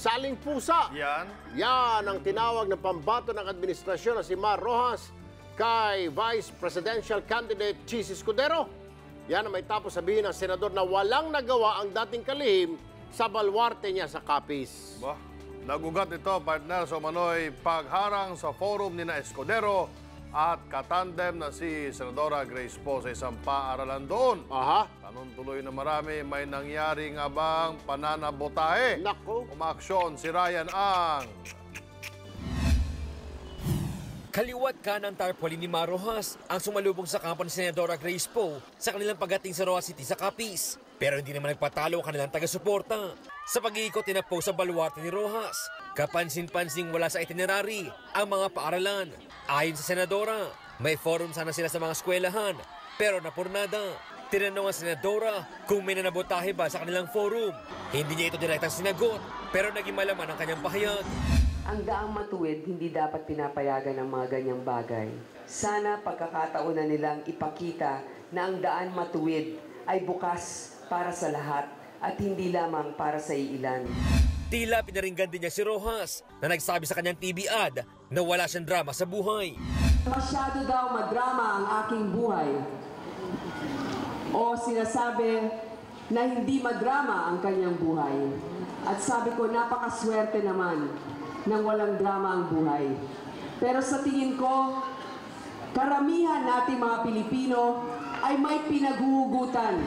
saling pusa. Yan ang tinawag na pambato ng administrasyon na si Mar Rojas kay Vice Presidential Candidate Chis Escudero. Yan ang may tapos sabihin ng senador na walang nagawa ang dating kalihim sa balwarte niya sa Capiz. Nagugat ito, partner, sa umano'y pagharang sa forum ni na Escudero at katandem na si Senadora Grace Poe sa isang paaralan doon. Tanong tuloy na marami, may nangyaring abang pananabotahe. Nako. Umaaksyon si Ryan Ang. Kaliwat kanan tarpaulin ni Mar Rojas ang sumalubong sa kampo ni Senadora Grace Poe sa kanilang pagdating sa Roa City sa Capiz. Pero hindi naman nagpatalo ang kanilang taga-suporta. Sa pag-iikot ni Poe sa baluarte ni Rojas, kapansin-pansing wala sa itinerary ang mga paaralan. Ayon sa Senadora, may forum sana sila sa mga eskwelahan, pero napurnada. Tinanong ang Senadora kung may nanabotahe ba sa kanilang forum. Hindi niya ito direktang sinagot, pero naging malaman ang kanyang pahayag. Ang daang matuwid, hindi dapat pinapayagan ng mga ganyang bagay. Sana pagkakataon na nilang ipakita na ang daan matuwid ay bukas para sa lahat at hindi lamang para sa iilan. Tila pinaringgan din niya si Rojas na nagsabi sa kanyang TV ad na wala siyang drama sa buhay. Masyado daw madrama ang aking buhay. O sinasabi na hindi madrama ang kanyang buhay. At sabi ko, napakaswerte naman nang walang drama ang buhay. Pero sa tingin ko, karamihan nating mga Pilipino ay may pinaguhugutan.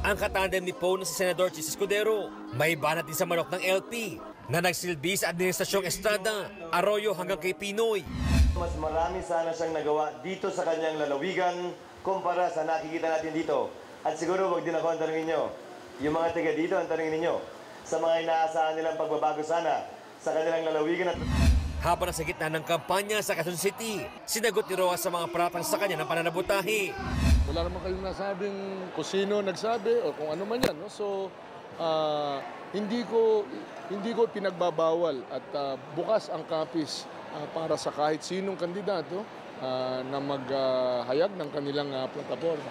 Ang katandem ni Poe na si Senador Chis Escudero, may banat din sa manok ng LP na nagsilbi sa Administrasyong Estrada, Arroyo hanggang kay Pinoy. Mas marami sana siyang nagawa dito sa kanyang lalawigan kumpara sa nakikita natin dito. At siguro wag din ako ang tanongin nyo. Yung mga taga dito ang tanongin ninyo. Sa mga inaasahan nilang pagbabago sana sa kanilang lalawigan at... Habang nasa gitna ng kampanya sa Quezon City, sinagot ni Rojas sa mga paratang sa kanya ng pananabotahe. Wala naman kayong nasabing kung sino nagsabi o kung ano man yan. No? So, hindi ko pinagbabawal at bukas ang Capiz para sa kahit sinong kandidato na maghayag ng kanilang plataforma.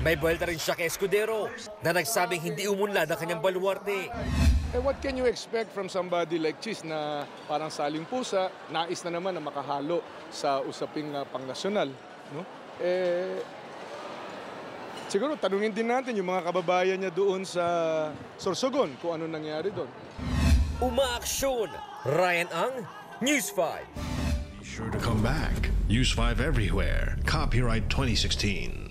May buwelta rin siya kay Escudero na nagsabing hindi umunlad ang kanyang baluarte. What can you expect from somebody like Chis na parang saling pusa, nais na naman na makahalo sa usaping pangnasyonal? No? Siguro tanungin din natin yung mga kababayan niya doon sa Sorsogon kung ano nangyari doon. Umaaksyon! Ryan Ang, News 5. Be sure to come back. News 5 everywhere. Copyright 2016.